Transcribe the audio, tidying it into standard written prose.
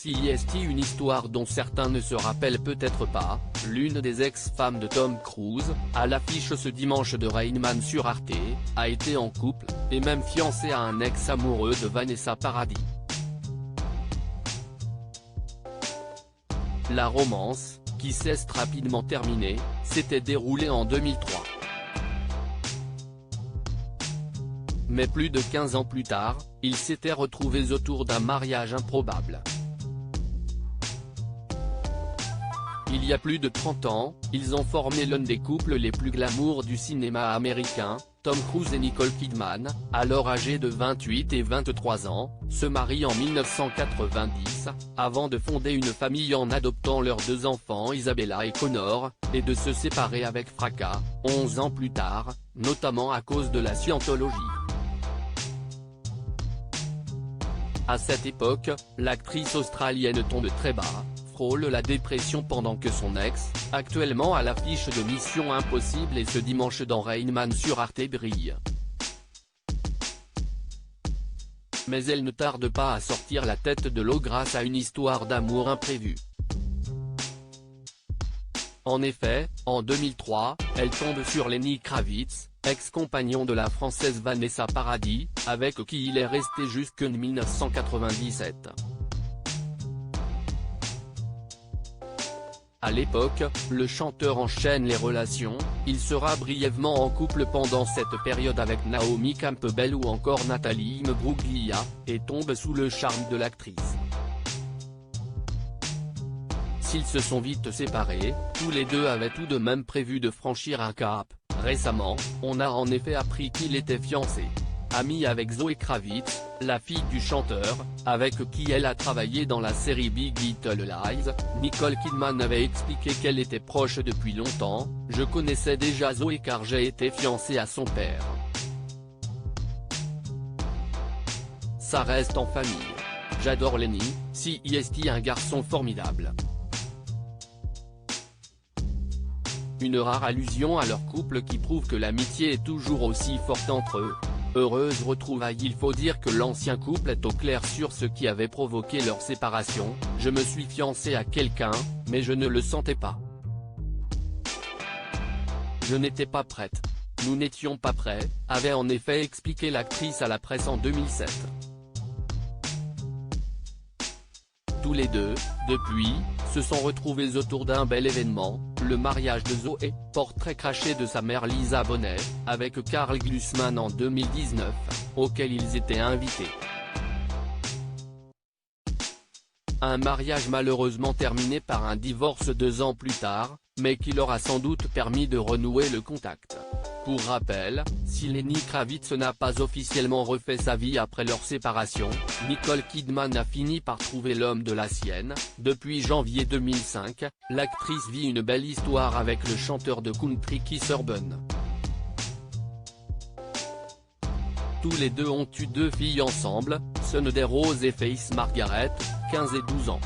CIST, une histoire dont certains ne se rappellent peut-être pas, l'une des ex-femmes de Tom Cruise, à l'affiche ce dimanche de Rain Man sur Arte, a été en couple, et même fiancée à un ex-amoureux de Vanessa Paradis. La romance, qui s'est rapidement terminée, s'était déroulée en 2003. Mais plus de 15 ans plus tard, ils s'étaient retrouvés autour d'un mariage improbable. Il y a plus de 30 ans, ils ont formé l'un des couples les plus glamour du cinéma américain. Tom Cruise et Nicole Kidman, alors âgés de 28 et 23 ans, se marient en 1990, avant de fonder une famille en adoptant leurs deux enfants Isabella et Connor, et de se séparer avec fracas, 11 ans plus tard, notamment à cause de la scientologie. À cette époque, l'actrice australienne tombe très bas, frôle la dépression pendant que son ex, actuellement à l'affiche de Mission Impossible et ce dimanche dans Rain Man sur Arte, brille. Mais elle ne tarde pas à sortir la tête de l'eau grâce à une histoire d'amour imprévue. En effet, en 2003, elle tombe sur Lenny Kravitz, ex-compagnon de la Française Vanessa Paradis, avec qui il est resté jusqu'en 1997. À l'époque, le chanteur enchaîne les relations, il sera brièvement en couple pendant cette période avec Naomi Campbell ou encore Nathalie Imbruglia, et tombe sous le charme de l'actrice. S'ils se sont vite séparés, tous les deux avaient tout de même prévu de franchir un cap. Récemment, on a en effet appris qu'il était fiancé. Ami avec Zoe Kravitz, la fille du chanteur, avec qui elle a travaillé dans la série Big Little Lies, Nicole Kidman avait expliqué qu'elle était proche depuis longtemps. « Je connaissais déjà Zoe car j'ai été fiancée à son père. Ça reste en famille. J'adore Lenny, CIST, un garçon formidable. » Une rare allusion à leur couple qui prouve que l'amitié est toujours aussi forte entre eux. Heureuse retrouvaille. Il faut dire que l'ancien couple est au clair sur ce qui avait provoqué leur séparation. « Je me suis fiancé à quelqu'un, mais je ne le sentais pas. Je n'étais pas prête. Nous n'étions pas prêts », avait en effet expliqué l'actrice à la presse en 2007. Tous les deux, depuis, se sont retrouvés autour d'un bel événement, le mariage de Zoé, portrait craché de sa mère Lisa Bonet, avec Karl Glusman en 2019, auquel ils étaient invités. Un mariage malheureusement terminé par un divorce 2 ans plus tard, mais qui leur a sans doute permis de renouer le contact. Pour rappel, si Lenny Kravitz n'a pas officiellement refait sa vie après leur séparation, Nicole Kidman a fini par trouver l'homme de la sienne. Depuis janvier 2005, l'actrice vit une belle histoire avec le chanteur de country Keith Urban. Tous les deux ont eu 2 filles ensemble, Sunday Rose et Faith Margaret, 15 et 12 ans.